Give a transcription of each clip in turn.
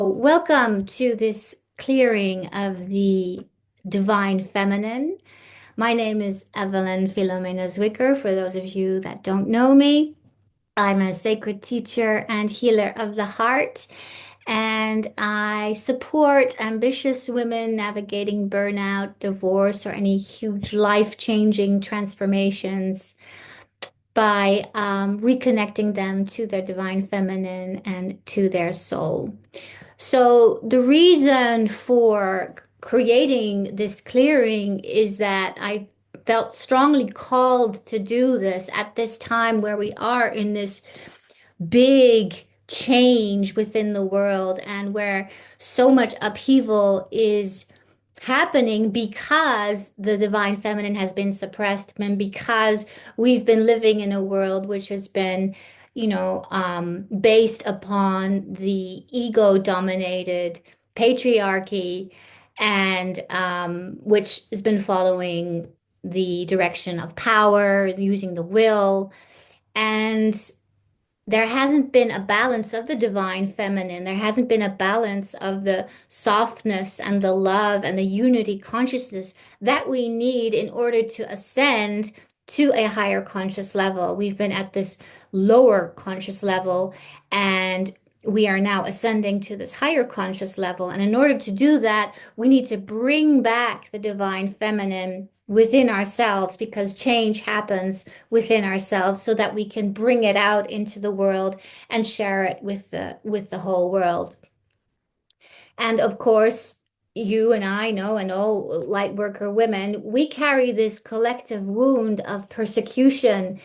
Welcome to this clearing of the Divine Feminine. My name is Evelyn Filomena Zwicker. For those of you that don't know me, I'm a sacred teacher and healer of the heart, and I support ambitious women navigating burnout, divorce, or any huge life-changing transformations by reconnecting them to their divine feminine and to their soul. So the reason for creating this clearing is that I felt strongly called to do this at this time where we are in this big change within the world and where so much upheaval is happening because the divine feminine has been suppressed and because we've been living in a world which has been, based upon the ego dominated patriarchy and which has been following the direction of power, using the will. And there hasn't been a balance of the divine feminine. There hasn't been a balance of the softness and the love and the unity consciousness that we need in order to ascend to a higher conscious level. We've been at this lower conscious level and we are now ascending to this higher conscious level. And in order to do that, we need to bring back the divine feminine within ourselves because change happens within ourselves so that we can bring it out into the world and share it with the whole world. And of course, you and I know, and all light worker women, we carry this collective wound of persecution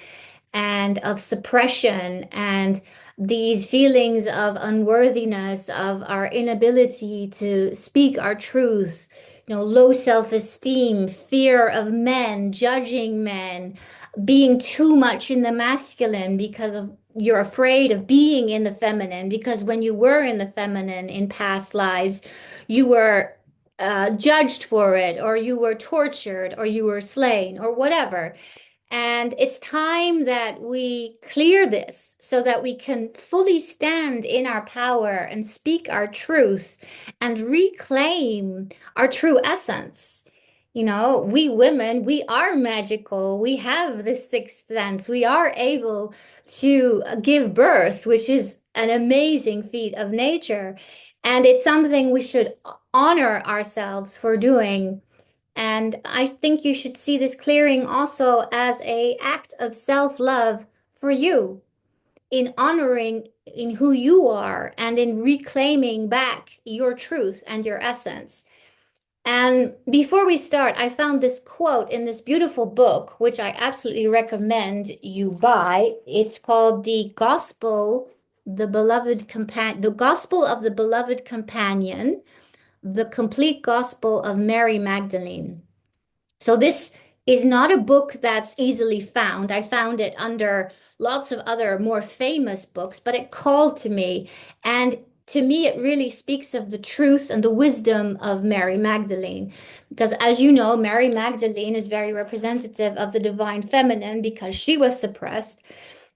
and of suppression and these feelings of unworthiness, of our inability to speak our truth, low self-esteem, fear of men, judging men, being too much in the masculine because of you're afraid of being in the feminine because when you were in the feminine in past lives, you were judged for it, or you were tortured, or you were slain, or whatever. And it's time that we clear this so that we can fully stand in our power and speak our truth and reclaim our true essence. We women, we are magical. We have this sixth sense. We are able to give birth, which is an amazing feat of nature. And it's something we should honor ourselves for doing. And I think you should see this clearing also as a act of self-love for you in honoring in who you are and in reclaiming back your truth and your essence. And before we start, I found this quote in this beautiful book, which I absolutely recommend you buy. It's called The Gospel of the Beloved Companion, The Complete Gospel of Mary Magdalene. So this is not a book that's easily found. I found it under lots of other more famous books, but it called to me. And to me, it really speaks of the truth and the wisdom of Mary Magdalene. Because as you know, Mary Magdalene is very representative of the divine feminine because she was suppressed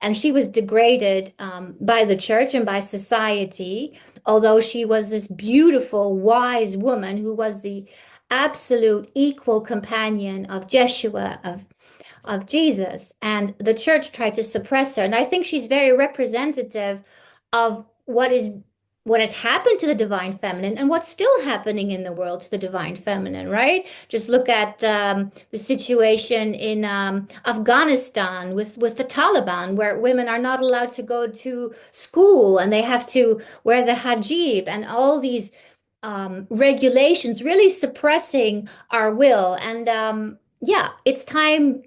and she was degraded by the church and by society, although she was this beautiful, wise woman who was the absolute equal companion of Jeshua, of Jesus. And the church tried to suppress her. And I think she's very representative of what has happened to the divine feminine and what's still happening in the world to the divine feminine, right? Just look at the situation in Afghanistan with the Taliban, where women are not allowed to go to school and they have to wear the hijab and all these regulations really suppressing our will. And yeah, it's time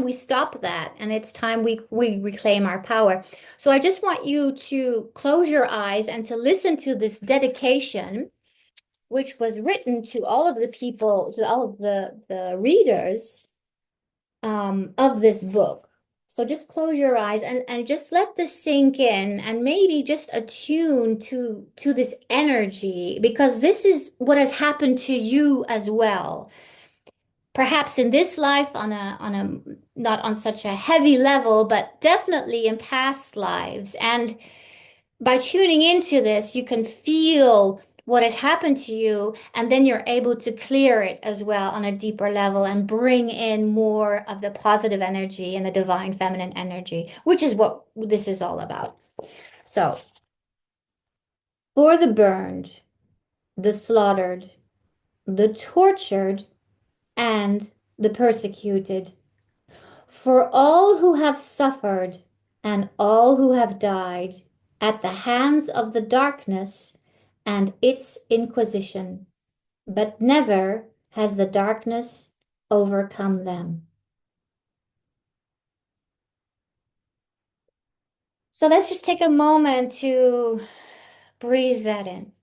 we stop that, and it's time we reclaim our power. So I just want you to close your eyes and to listen to this dedication, which was written to all of the people, to all of the readers of this book. So just close your eyes and just let this sink in and maybe just attune to this energy because this is what has happened to you as well. Perhaps in this life on a not on such a heavy level, but definitely in past lives. And by tuning into this, you can feel what has happened to you, and then you're able to clear it as well on a deeper level and bring in more of the positive energy and the divine feminine energy, which is what this is all about. So, for the burned, the slaughtered, the tortured, and the persecuted, for all who have suffered and all who have died at the hands of the darkness and its inquisition, but never has the darkness overcome them. So let's just take a moment to breathe that in.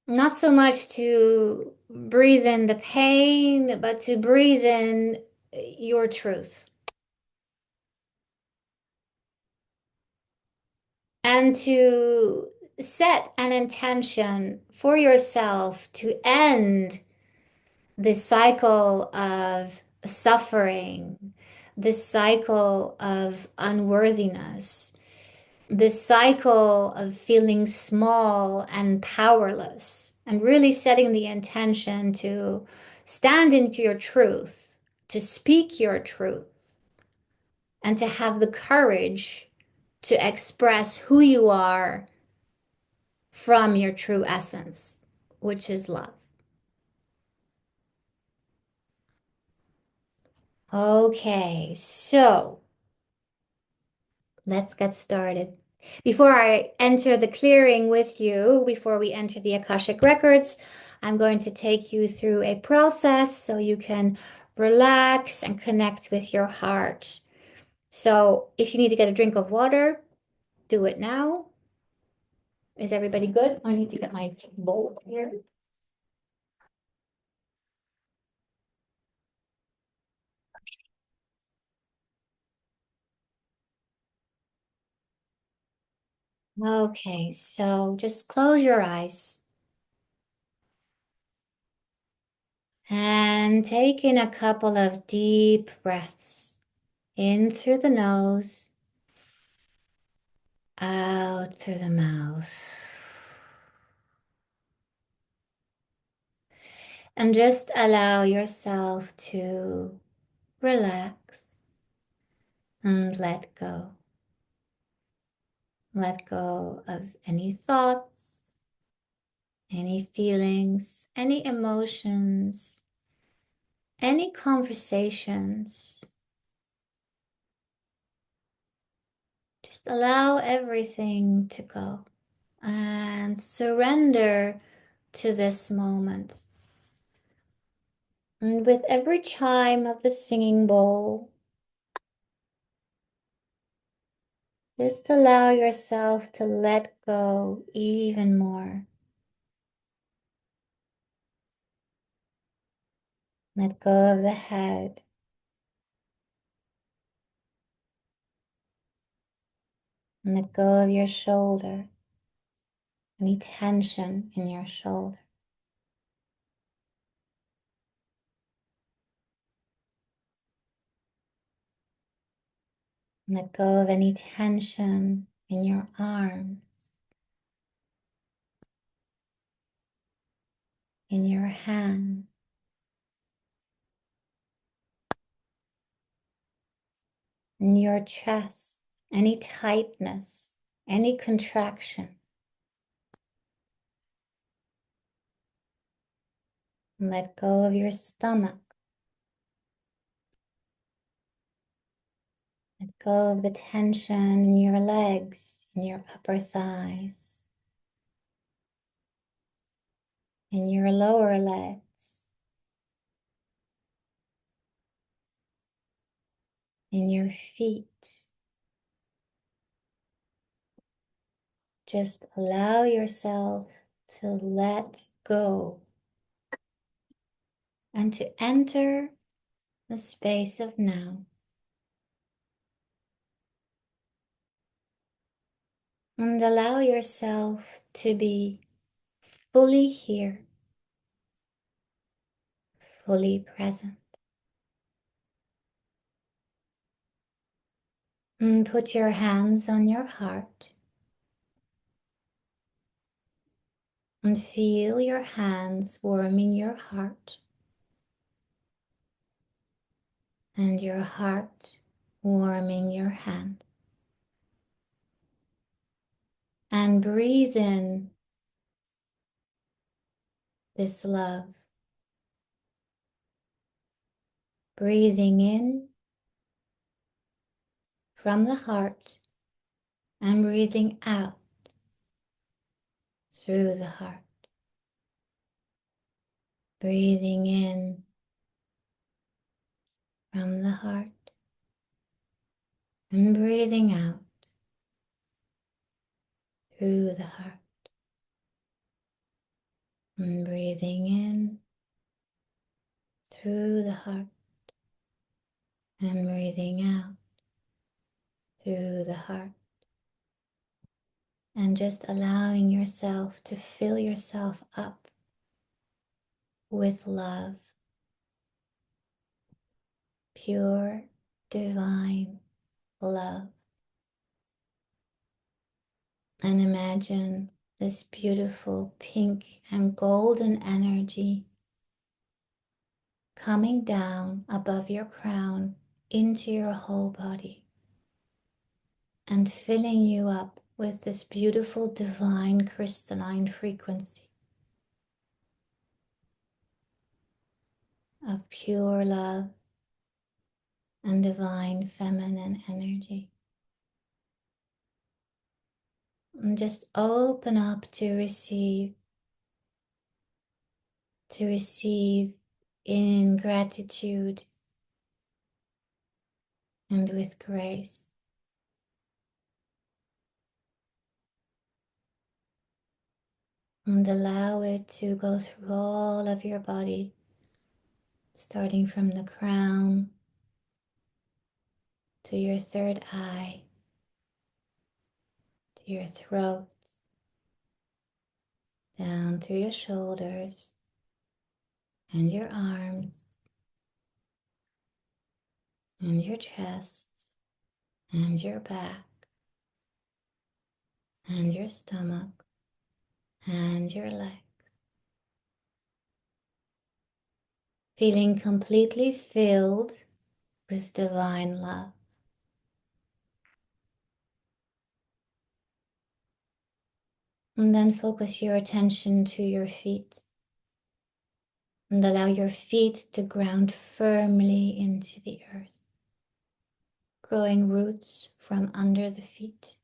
Not so much to breathe in the pain, but to breathe in your truth. And to set an intention for yourself to end this cycle of suffering, this cycle of unworthiness, this cycle of feeling small and powerless, and really setting the intention to stand into your truth, to speak your truth, and to have the courage to express who you are from your true essence, which is love. Okay, so let's get started. Before I enter the clearing with you, before we enter the Akashic records, I'm going to take you through a process so you can relax and connect with your heart. So if you need to get a drink of water, do it now. Is everybody good? I need to get my bowl here. Okay, so just close your eyes and take in a couple of deep breaths in through the nose, out through the mouth. And just allow yourself to relax and let go. Let go of any thoughts, any feelings, any emotions, any conversations. Just allow everything to go and surrender to this moment. And with every chime of the singing bowl, just allow yourself to let go even more. Let go of the head. Let go of your shoulder, any tension in your shoulder. Let go of any tension in your arms, in your hand, in your chest, any tightness, any contraction. Let go of your stomach. Let go of the tension in your legs, in your upper thighs, in your lower legs, in your feet. Just allow yourself to let go and to enter the space of now. And allow yourself to be fully here, fully present. And put your hands on your heart and feel your hands warming your heart and your heart warming your hand. And breathe in this love. Breathing in from the heart and breathing out through the heart. Breathing in from the heart and breathing out through the heart. And breathing in through the heart and breathing out through the heart. And just allowing yourself to fill yourself up with love, pure, divine love. And imagine this beautiful pink and golden energy coming down above your crown into your whole body and filling you up with this beautiful divine crystalline frequency of pure love and divine feminine energy. And just open up to receive in gratitude and with grace. And allow it to go through all of your body, starting from the crown to your third eye, to your throat, down through your shoulders and your arms and your chest and your back and your stomach and your legs. Feeling completely filled with divine love. And then focus your attention to your feet and allow your feet to ground firmly into the earth, growing roots from under the feet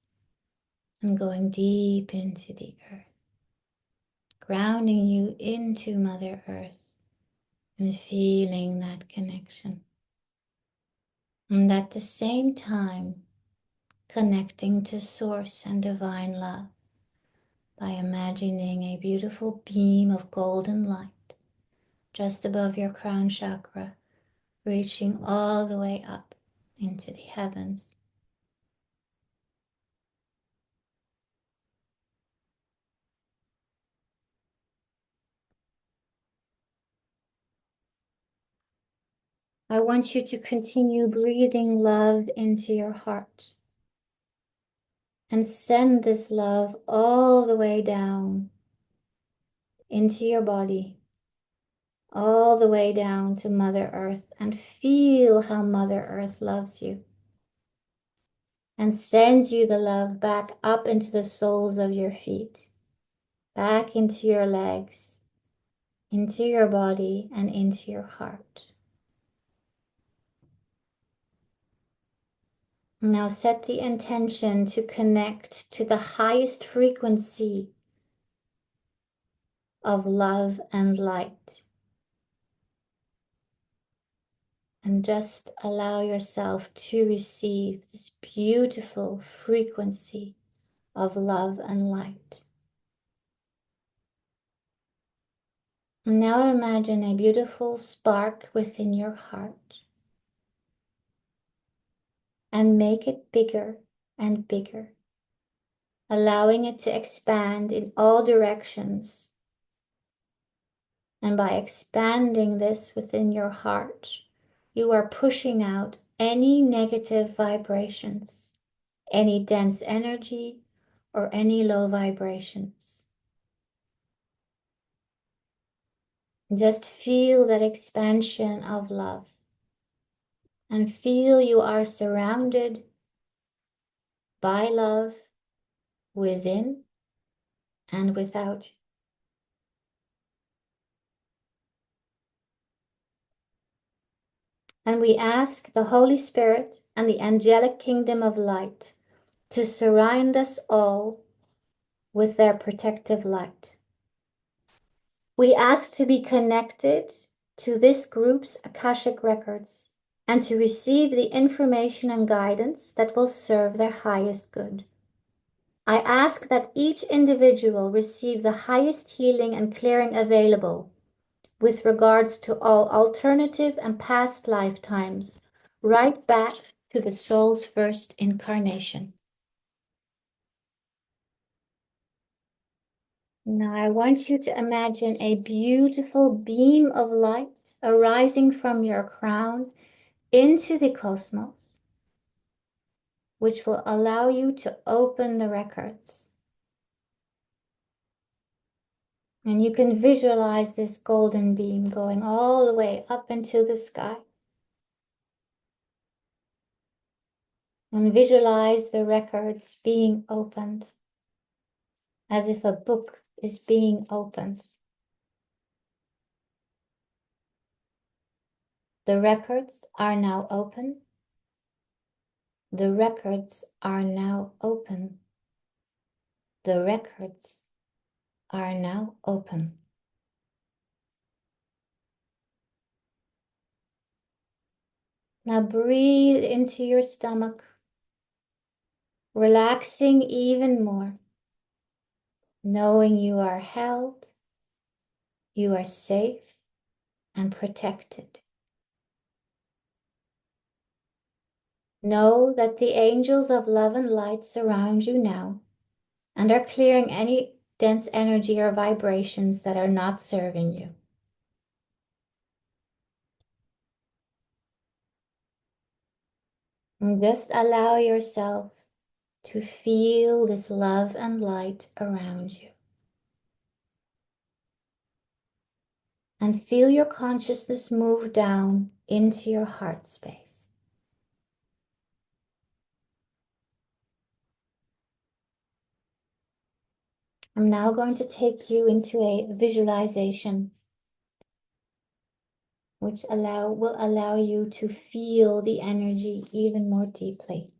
and going deep into the earth, grounding you into Mother Earth and feeling that connection. And at the same time, connecting to Source and divine love by imagining a beautiful beam of golden light just above your crown chakra, reaching all the way up into the heavens. I want you to continue breathing love into your heart and send this love all the way down into your body, all the way down to Mother Earth, and feel how Mother Earth loves you and sends you the love back up into the soles of your feet, back into your legs, into your body, and into your heart. Now set the intention to connect to the highest frequency of love and light. And just allow yourself to receive this beautiful frequency of love and light. And now imagine a beautiful spark within your heart and make it bigger and bigger, allowing it to expand in all directions. And by expanding this within your heart, you are pushing out any negative vibrations, any dense energy, or any low vibrations. Just feel that expansion of love and feel you are surrounded by love within and without you. And we ask the Holy Spirit and the angelic kingdom of light to surround us all with their protective light. We ask to be connected to this group's Akashic records and to receive the information and guidance that will serve their highest good. I ask that each individual receive the highest healing and clearing available with regards to all alternative and past lifetimes, right back to the soul's first incarnation. Now I want you to imagine a beautiful beam of light arising from your crown into the cosmos, which will allow you to open the records. And you can visualize this golden beam going all the way up into the sky. And visualize the records being opened as if a book is being opened. The records are now open. The records are now open. The records are now open. Now breathe into your stomach, relaxing even more, knowing you are held, you are safe and protected. Know that the angels of love and light surround you now and are clearing any dense energy or vibrations that are not serving you. And just allow yourself to feel this love and light around you. And feel your consciousness move down into your heart space. I'm now going to take you into a visualization which will allow you to feel the energy even more deeply.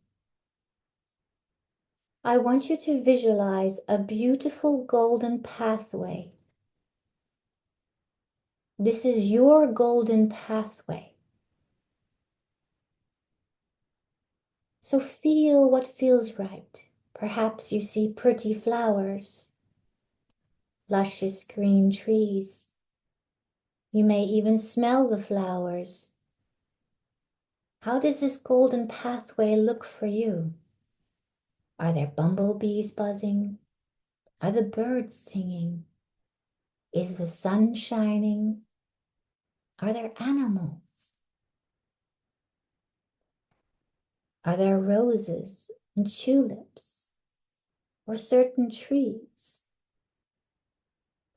I want you to visualize a beautiful golden pathway. This is your golden pathway. So feel what feels right. Perhaps you see pretty flowers, luscious green trees. You may even smell the flowers. How does this golden pathway look for you? Are there bumblebees buzzing? Are the birds singing? Is the sun shining? Are there animals? Are there roses and tulips or certain trees?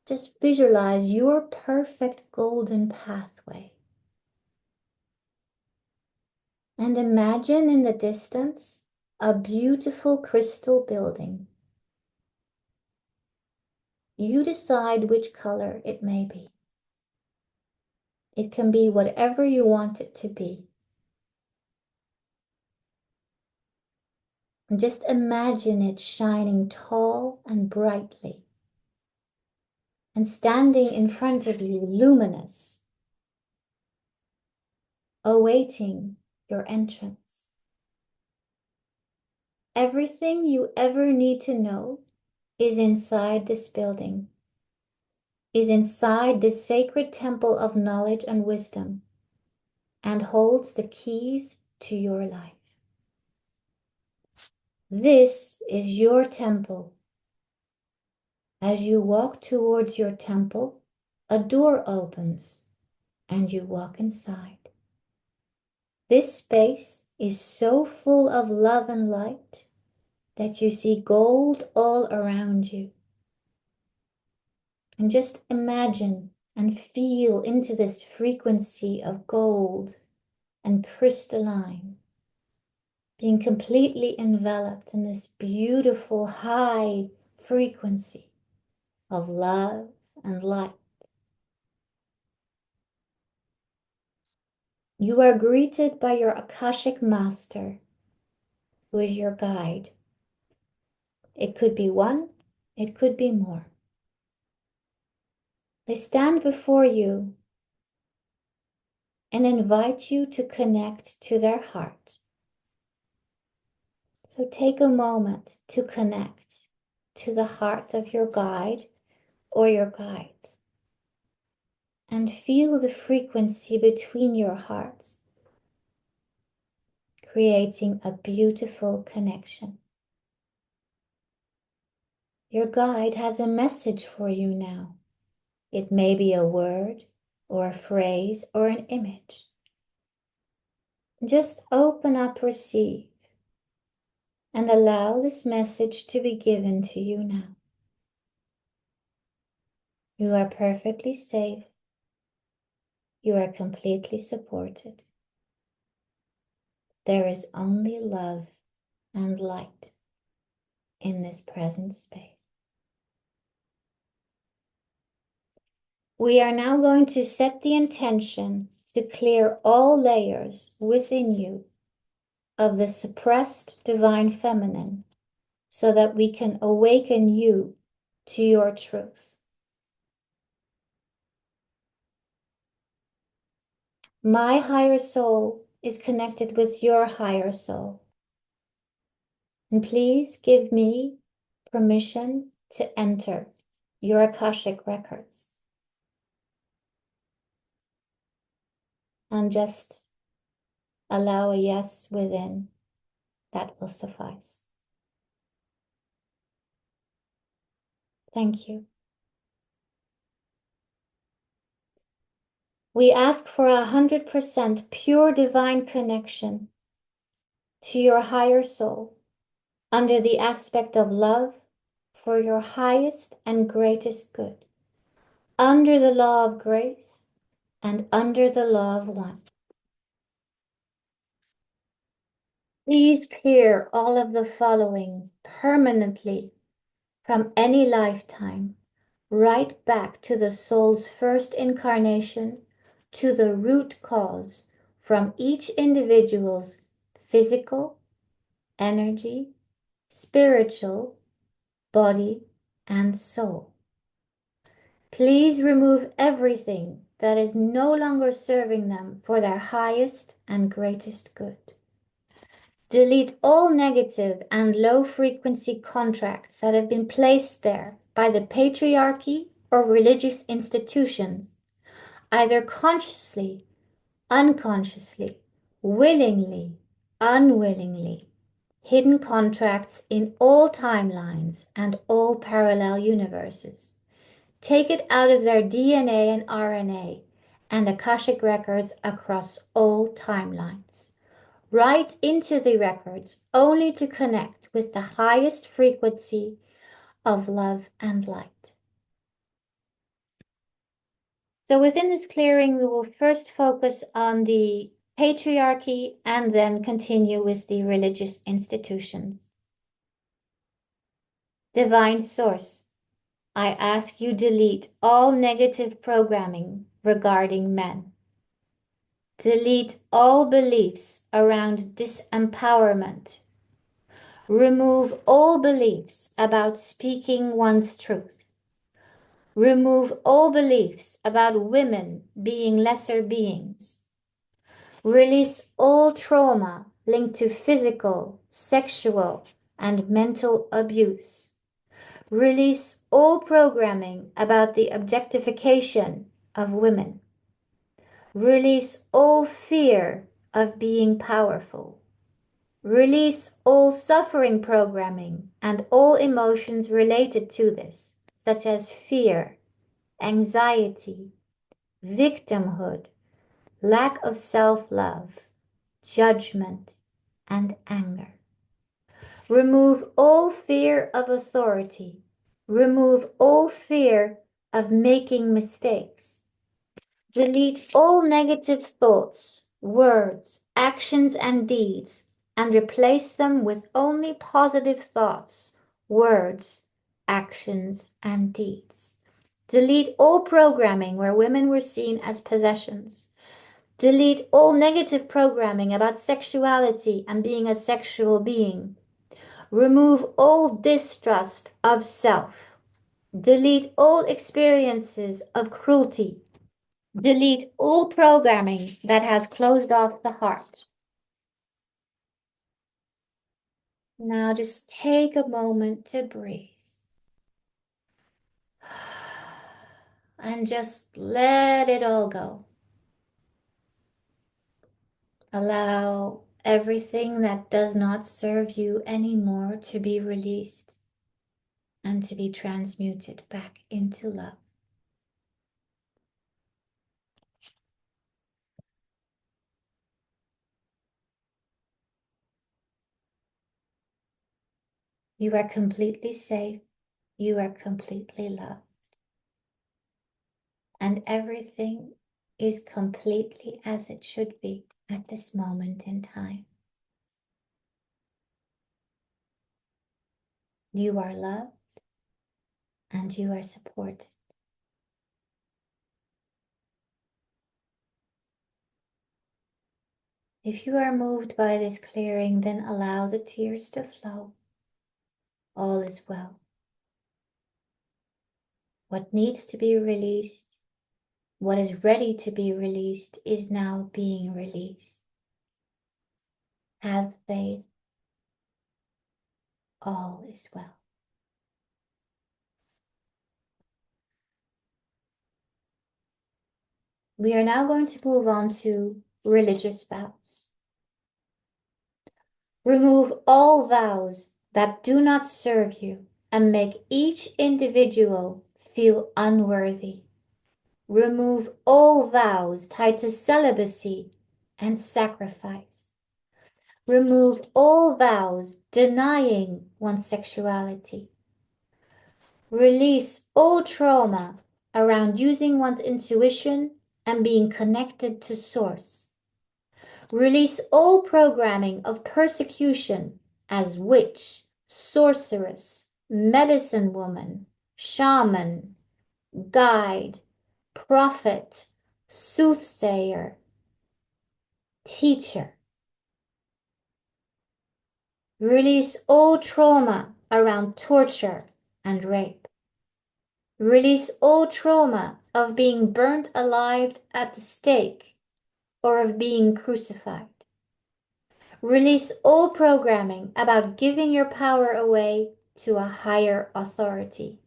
Just visualize your perfect golden pathway. And imagine in the distance a beautiful crystal building. You decide which color it may be. It can be whatever you want it to be. And just imagine it shining tall and brightly and standing in front of you, luminous, awaiting your entrance. Everything you ever need to know is inside this building, is inside this sacred temple of knowledge and wisdom, and holds the keys to your life. This is your temple. As you walk towards your temple, a door opens and you walk inside. This space is so full of love and light that you see gold all around you. And just imagine and feel into this frequency of gold and crystalline, being completely enveloped in this beautiful high frequency of love and light. You are greeted by your Akashic master, who is your guide. It could be one, it could be more. They stand before you and invite you to connect to their heart. So take a moment to connect to the heart of your guide or your guides and feel the frequency between your hearts, creating a beautiful connection. Your guide has a message for you now. It may be a word or a phrase or an image. Just open up, receive, and allow this message to be given to you now. You are perfectly safe. You are completely supported. There is only love and light in this present space. We are now going to set the intention to clear all layers within you of the suppressed divine feminine so that we can awaken you to your truth. My higher soul is connected with your higher soul. And please give me permission to enter your Akashic records. And just allow a yes within. That will suffice. Thank you. We ask for 100% pure divine connection to your higher soul under the aspect of love for your highest and greatest good, under the law of grace and under the law of one. Please clear all of the following permanently from any lifetime, right back to the soul's first incarnation, to the root cause from each individual's physical, energy, spiritual, body, and soul. Please remove everything that is no longer serving them for their highest and greatest good. Delete all negative and low-frequency contracts that have been placed there by the patriarchy or religious institutions, either consciously, unconsciously, willingly, unwillingly, hidden contracts in all timelines and all parallel universes. Take it out of their DNA and RNA and Akashic records across all timelines. Right into the records, only to connect with the highest frequency of love and light. So within this clearing, we will first focus on the patriarchy and then continue with the religious institutions. Divine Source, I ask you delete all negative programming regarding men. Delete all beliefs around disempowerment. Remove all beliefs about speaking one's truth. Remove all beliefs about women being lesser beings. Release all trauma linked to physical, sexual, and mental abuse. Release all programming about the objectification of women. Release all fear of being powerful. Release all suffering programming and all emotions related to this, such as fear, anxiety, victimhood, lack of self-love, judgment, and anger. Remove all fear of authority. Remove all fear of making mistakes. Delete all negative thoughts, words, actions, and deeds, and replace them with only positive thoughts, words, actions, and deeds. Delete all programming where women were seen as possessions. Delete all negative programming about sexuality and being a sexual being. Remove all distrust of self. Delete all experiences of cruelty. Delete all programming that has closed off the heart. Now just take a moment to breathe. And just let it all go. Allow everything that does not serve you anymore to be released and to be transmuted back into love. You are completely safe. You are completely loved. And everything is completely as it should be at this moment in time. You are loved and you are supported. If you are moved by this clearing, then allow the tears to flow. All is well. What needs to be released, what is ready to be released, is now being released. Have faith. All is well. We are now going to move on to religious vows. Remove all vows that do not serve you and make each individual feel unworthy. Remove all vows tied to celibacy and sacrifice. Remove all vows denying one's sexuality. Release all trauma around using one's intuition and being connected to Source. Release all programming of persecution as witch, sorceress, medicine woman, shaman, guide, prophet, soothsayer, teacher. Release all trauma around torture and rape. Release all trauma of being burnt alive at the stake or of being crucified. Release all programming about giving your power away to a higher authority.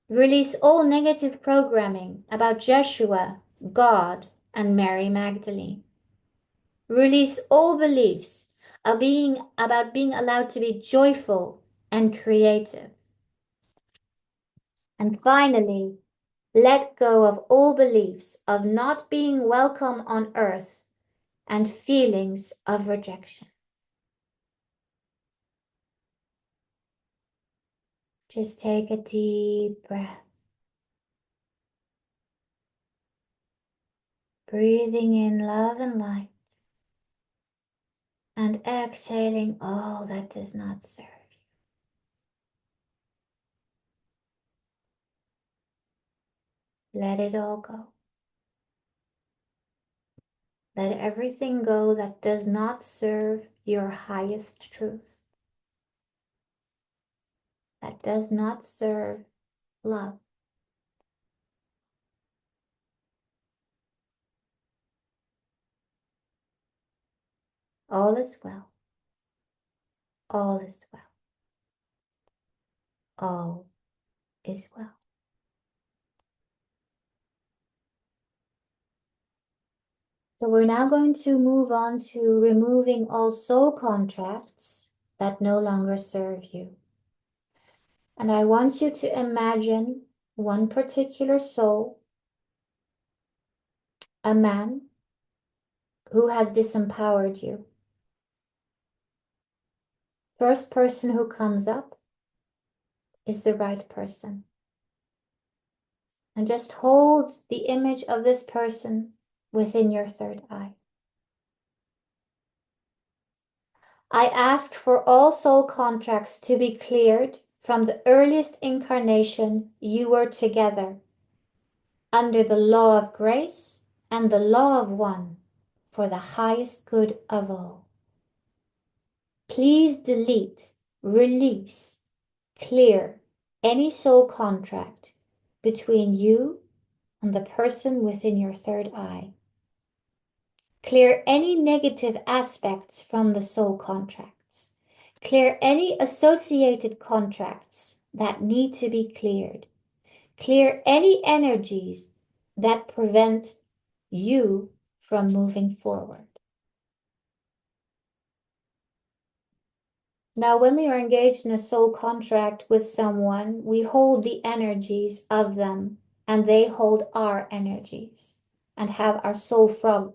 Release all negative programming about Jeshua, God, and Mary Magdalene. Release all beliefs about being allowed to be joyful and creative. And finally, let go of all beliefs of not being welcome on earth and feelings of rejection. Just take a deep breath, breathing in love and light, and exhaling all that does not serve you. Let it all go. Let everything go that does not serve your highest truth, that does not serve love. All is well. All is well. All is well. So we're now going to move on to removing all soul contracts that no longer serve you. And I want you to imagine one particular soul, a man, Who has disempowered you? First person who comes up is the right person. And just hold the image of this person within your third eye. I ask for all soul contracts to be cleared from the earliest incarnation you were together, under the law of grace and the law of one, for the highest good of all. Please delete, release, clear any soul contract between you and the person within your third eye. Clear any negative aspects from the soul contracts. Clear any associated contracts that need to be cleared. Clear any energies that prevent you from moving forward. Now, when we are engaged in a soul contract with someone, we hold the energies of them, and they hold our energies and have our soul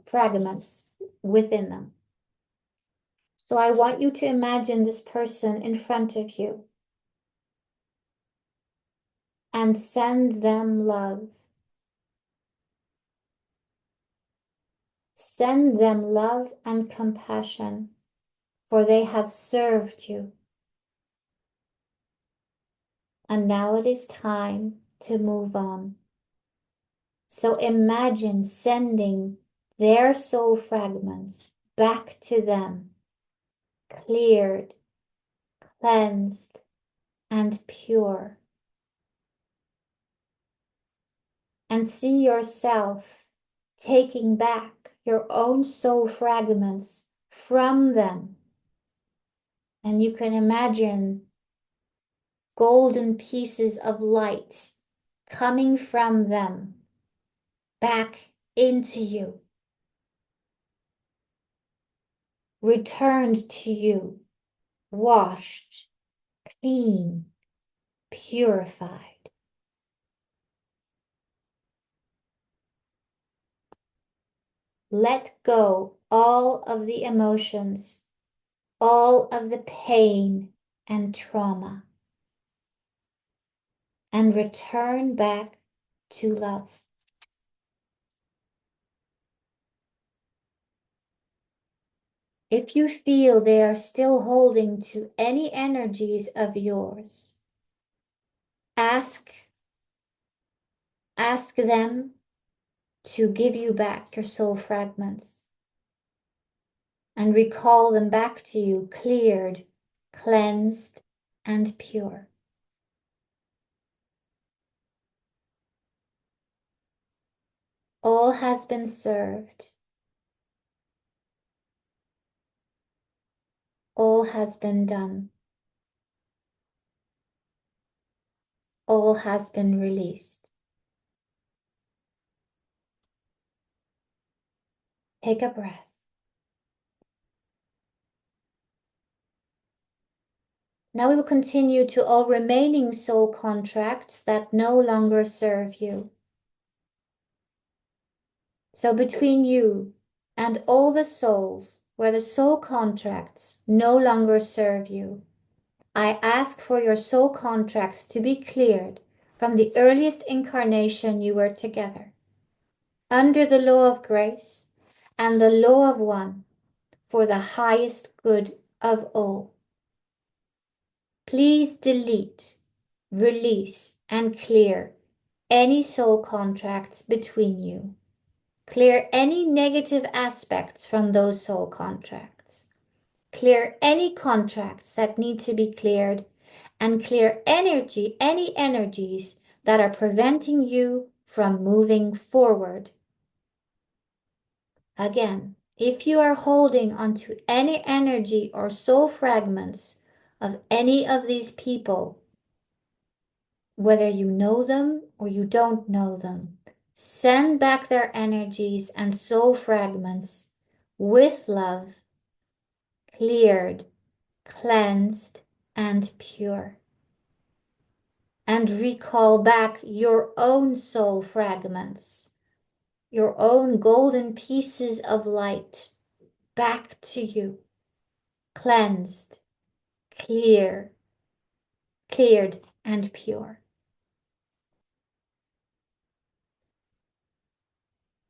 fragments within them. So I want you to imagine this person in front of you and send them love. Send them love and compassion, for they have served you. And now it is time to move on. So imagine sending their soul fragments back to them, cleared, cleansed, and pure. And see yourself taking back your own soul fragments from them. And you can imagine golden pieces of light coming from them back into you, returned to you, washed, clean, purified. Let go all of the emotions, all of the pain and trauma, and return back to love. If you feel they are still holding to any energies of yours, ask them to give you back your soul fragments and recall them back to you cleared, cleansed, and pure. All has been served. All has been done. All has been released. Take a breath. Now we will continue to all remaining soul contracts that no longer serve you. So between you and all the souls where the soul contracts no longer serve you, I ask for your soul contracts to be cleared from the earliest incarnation you were together, under the law of grace and the law of one, for the highest good of all. Please delete, release, and clear any soul contracts between you. Clear any negative aspects from those soul contracts. Clear any contracts that need to be cleared, and clear any energies that are preventing you from moving forward. Again, if you are holding onto any energy or soul fragments of any of these people, whether you know them or you don't know them, send back their energies and soul fragments with love, cleared, cleansed, and pure. And recall back your own soul fragments, your own golden pieces of light back to you, cleansed, cleared, and pure.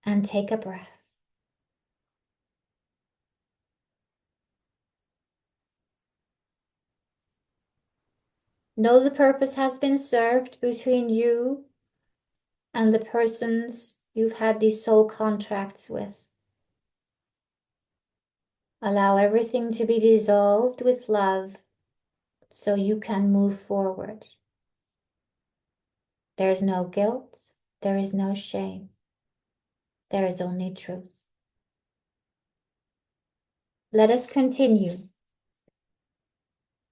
And take a breath. Know the purpose has been served between you and the persons you've had these soul contracts with. Allow everything to be dissolved with love so you can move forward. There is no guilt, there is no shame, there is only truth. Let us continue.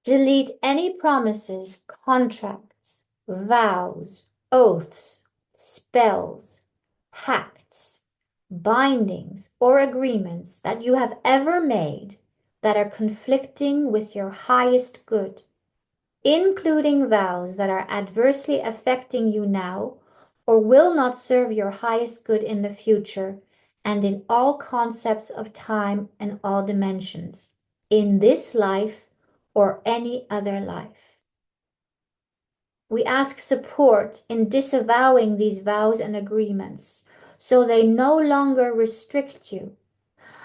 Delete any promises, contracts, vows, oaths, spells, pacts, bindings, or agreements that you have ever made that are conflicting with your highest good, including vows that are adversely affecting you now or will not serve your highest good in the future, and in all concepts of time and all dimensions, in this life or any other life. We ask support in disavowing these vows and agreements so they no longer restrict you.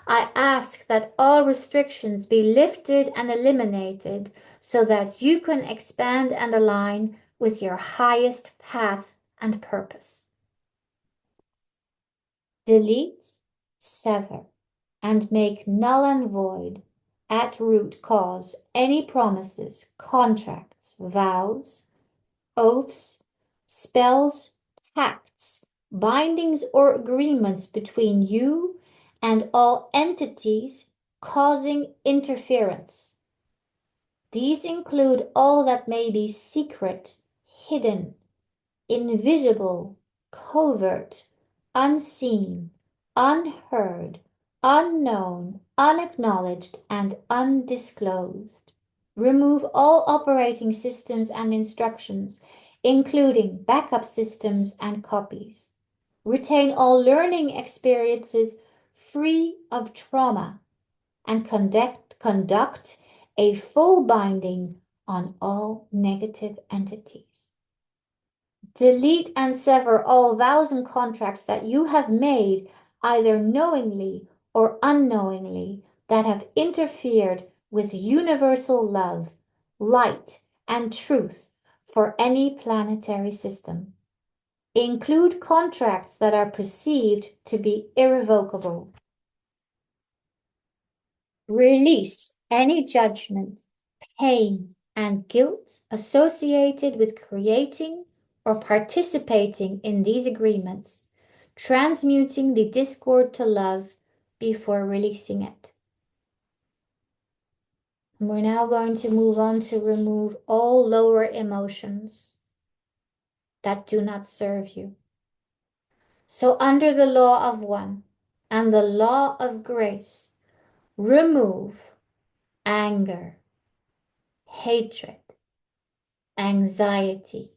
I ask that all restrictions be lifted and eliminated so that you can expand and align with your highest path and purpose. Delete, sever, and make null and void at root cause any promises, contracts, vows, oaths, spells, pacts, bindings, or agreements between you and all entities causing interference. These include all that may be secret, hidden, invisible, covert, unseen, unheard, unknown, unacknowledged, and undisclosed. Remove all operating systems and instructions, including backup systems and copies. Retain all learning experiences free of trauma and conduct a full binding on all negative entities. Delete and sever all vows and contracts that you have made, either knowingly or unknowingly, that have interfered with universal love, light, and truth for any planetary system. Include contracts that are perceived to be irrevocable. Release any judgment, pain, and guilt associated with creating or participating in these agreements, transmuting the discord to love before releasing it. And we're now going to move on to remove all lower emotions that do not serve you. So under the law of one and the law of grace, remove anger, hatred, anxiety,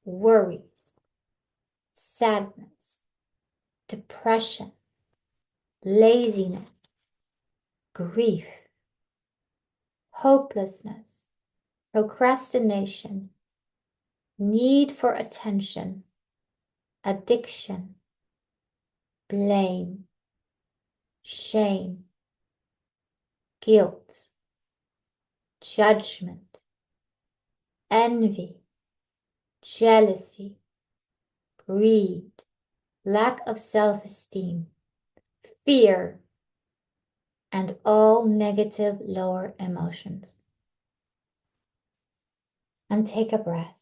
worries, sadness, depression, laziness, grief, hopelessness, procrastination, need for attention, addiction, blame, shame, guilt, judgment, envy, jealousy, greed, lack of self-esteem, fear, and all negative lower emotions. And take a breath.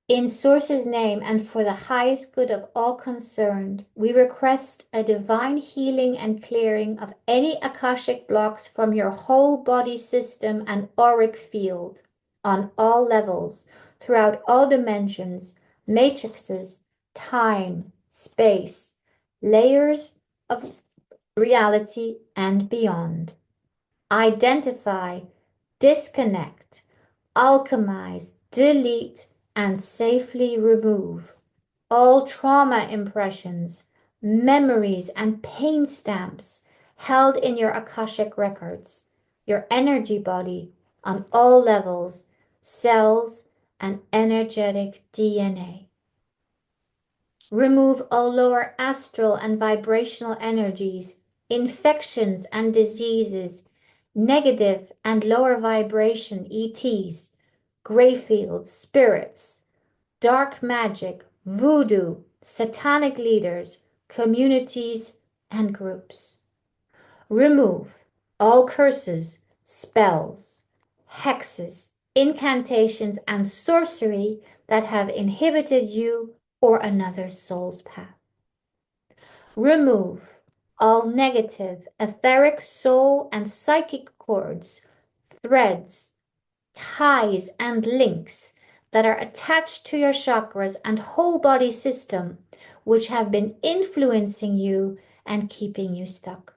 In Source's name and for the highest good of all concerned, we request a divine healing and clearing of any Akashic blocks from your whole body system and auric field on all levels, throughout all dimensions, matrices, time, space, layers of reality, and beyond. Identify, disconnect, alchemize, delete, and safely remove all trauma impressions, memories, and pain stamps held in your Akashic records, your energy body on all levels, cells, and energetic DNA. Remove all lower astral and vibrational energies, infections and diseases, negative and lower vibration ETs, gray fields, spirits, dark magic, voodoo, satanic leaders, communities, and groups. Remove all curses, spells, hexes, incantations, and sorcery that have inhibited you or another soul's path. Remove all negative, etheric soul and psychic cords, threads, ties, and links that are attached to your chakras and whole body system, which have been influencing you and keeping you stuck.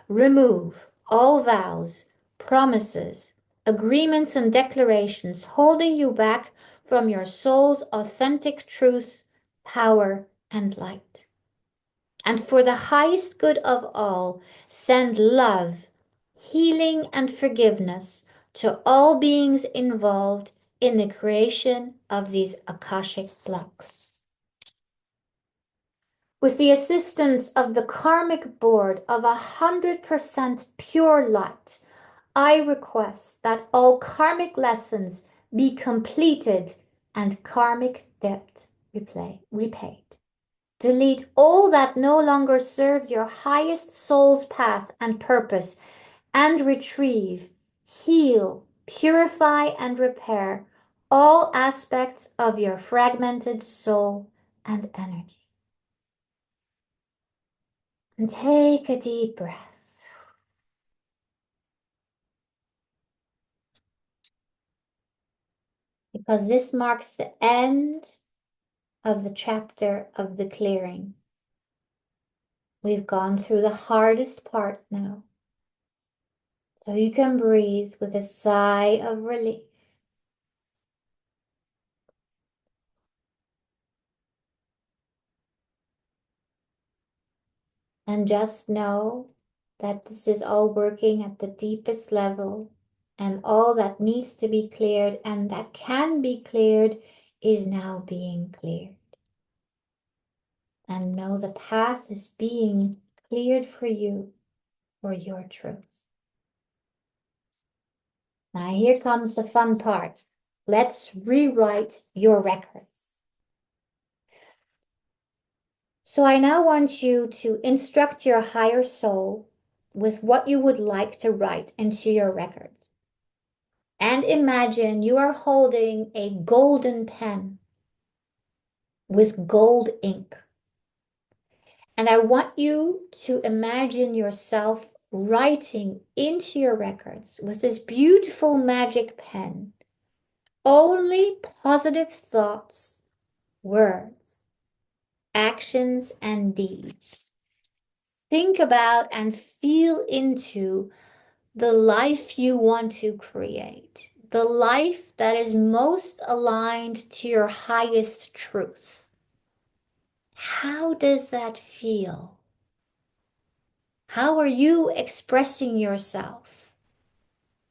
Remove all vows, promises, agreements, and declarations holding you back from your soul's authentic truth, power, and light. And for the highest good of all, send love, healing, and forgiveness to all beings involved in the creation of these Akashic blocks. With the assistance of the karmic board of 100% pure light, I request that all karmic lessons be completed and karmic debt repaid. Delete all that no longer serves your highest soul's path and purpose, and retrieve, heal, purify, and repair all aspects of your fragmented soul and energy. And take a deep breath. Because this marks the end of the chapter of the clearing. We've gone through the hardest part now. So you can breathe with a sigh of relief. And just know that this is all working at the deepest level, and all that needs to be cleared and that can be cleared is now being cleared. And know the path is being cleared for you, for your truth. Now here comes the fun part. Let's rewrite your records. So I now want you to instruct your higher soul with what you would like to write into your records. And imagine you are holding a golden pen with gold ink. And I want you to imagine yourself writing into your records with this beautiful magic pen only positive thoughts, words, actions, and deeds. Think about and feel into the life you want to create, the life that is most aligned to your highest truth. How does that feel? How are you expressing yourself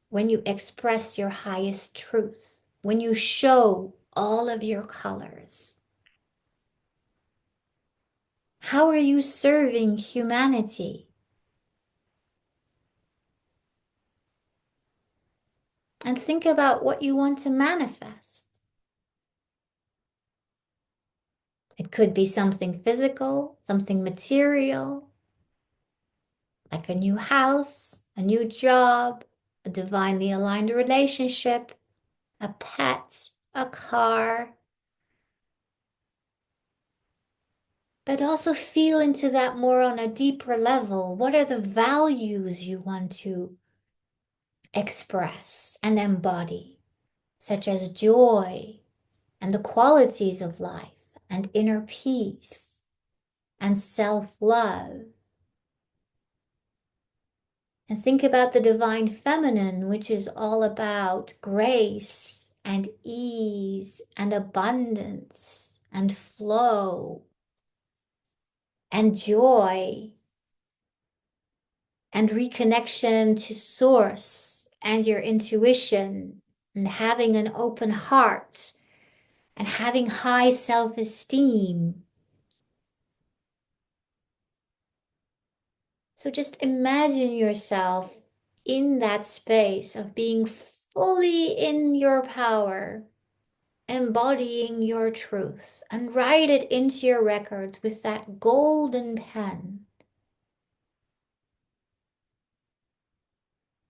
when you express your highest truth, when you show all of your colors? How are you serving humanity? And think about what you want to manifest. It could be something physical, something material, like a new house, a new job, a divinely aligned relationship, a pet, a car. But also feel into that more on a deeper level. What are the values you want to express and embody, such as joy and the qualities of life and inner peace and self-love? And think about the divine feminine, which is all about grace and ease and abundance and flow and joy and reconnection to source and your intuition and having an open heart and having high self-esteem. So just imagine yourself in that space of being fully in your power, embodying your truth, and write it into your records with that golden pen,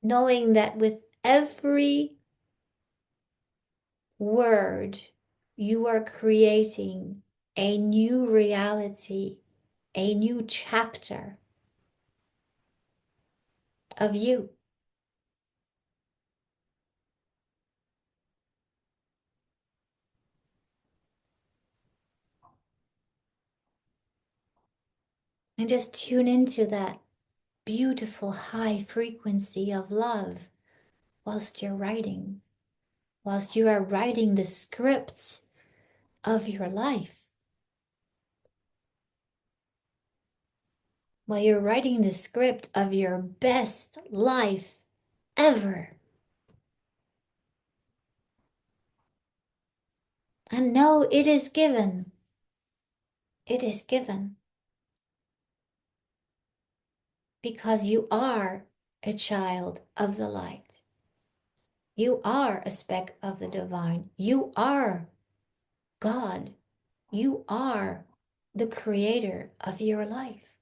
knowing that with every word, you are creating a new reality, a new chapter of you. And just tune into that beautiful high frequency of love whilst you're writing, whilst you are writing the scripts of your life, while you're writing the script of your best life ever. And know it is given. It is given because you are a child of the light. You are a speck of the divine. You are God. You are the creator of your life.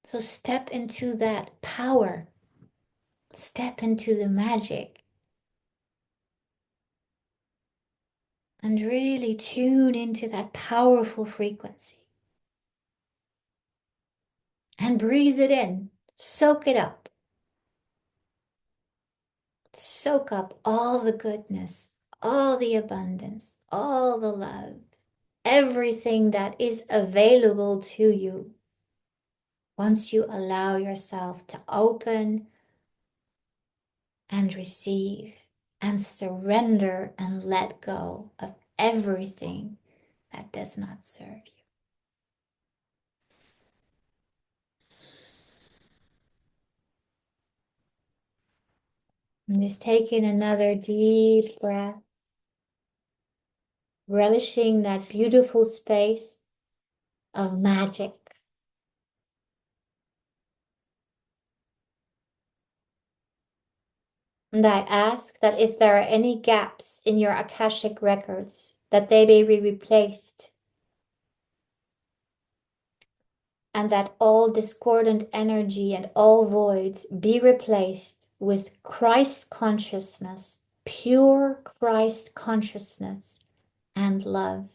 So step into that power. Step into the magic. And really tune into that powerful frequency. And breathe it in. Soak it up. Soak up all the goodness, all the abundance, all the love, everything that is available to you once you allow yourself to open and receive and surrender and let go of everything that does not serve you. And just taking another deep breath, relishing that beautiful space of magic. And I ask that if there are any gaps in your Akashic records, that they may be replaced, and that all discordant energy and all voids be replaced with Christ consciousness, pure Christ consciousness, and love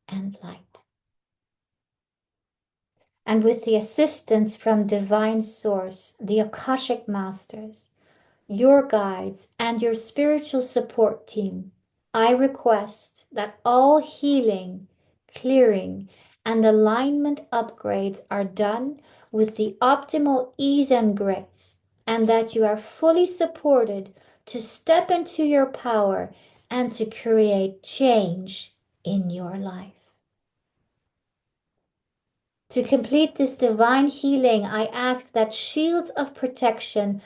and light. And with the assistance from Divine Source, the Akashic Masters, your guides, and your spiritual support team, I request that all healing, clearing, and alignment upgrades are done with the optimal ease and grace, and that you are fully supported to step into your power and to create change in your life. To complete this divine healing, I ask that shields of protection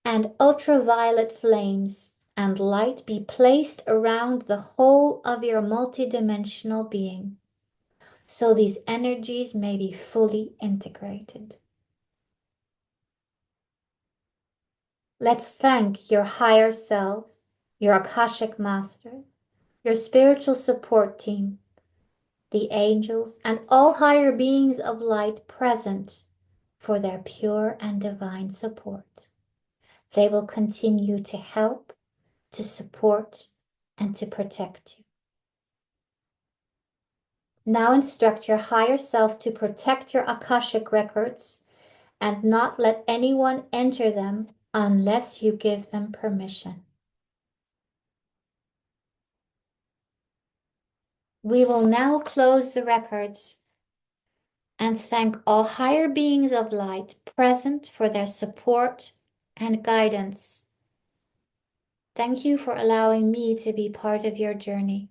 and ultraviolet flames and light be placed around the whole of your multidimensional being, so these energies may be fully integrated. Let's thank your higher selves, your Akashic Masters, your spiritual support team, the angels, and all higher beings of light present for their pure and divine support. They will continue to help, to support, and to protect you. Now instruct your higher self to protect your Akashic records and not let anyone enter them unless you give them permission. We will now close the records and thank all higher beings of light present for their support and guidance. Thank you for allowing me to be part of your journey.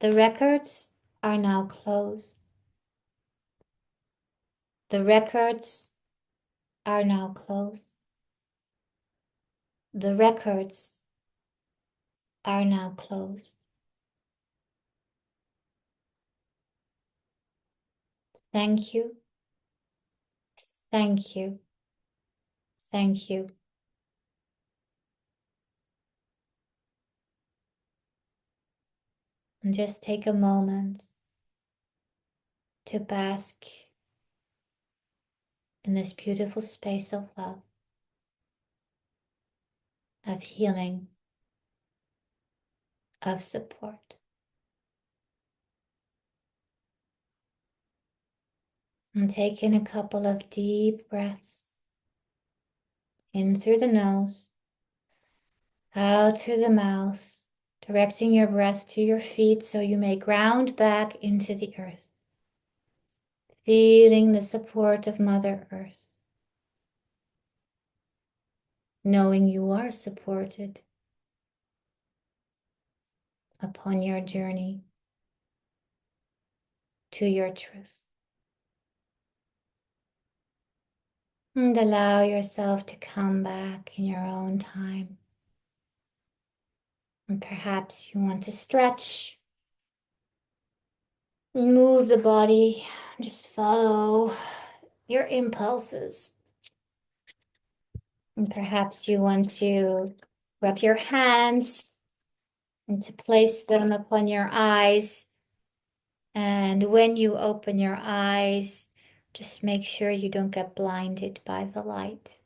The records are now closed. The records are now closed. The records are now closed. Thank you. Thank you. Thank you. And just take a moment to bask in this beautiful space of love, of healing, of support. And take in a couple of deep breaths, in through the nose, out through the mouth, directing your breath to your feet so you may ground back into the earth, feeling the support of Mother Earth, knowing you are supported upon your journey to your truth. And allow yourself to come back in your own time. And perhaps you want to stretch, move the body, just follow your impulses. And perhaps you want to rub your hands and to place them upon your eyes. And when you open your eyes, just make sure you don't get blinded by the light.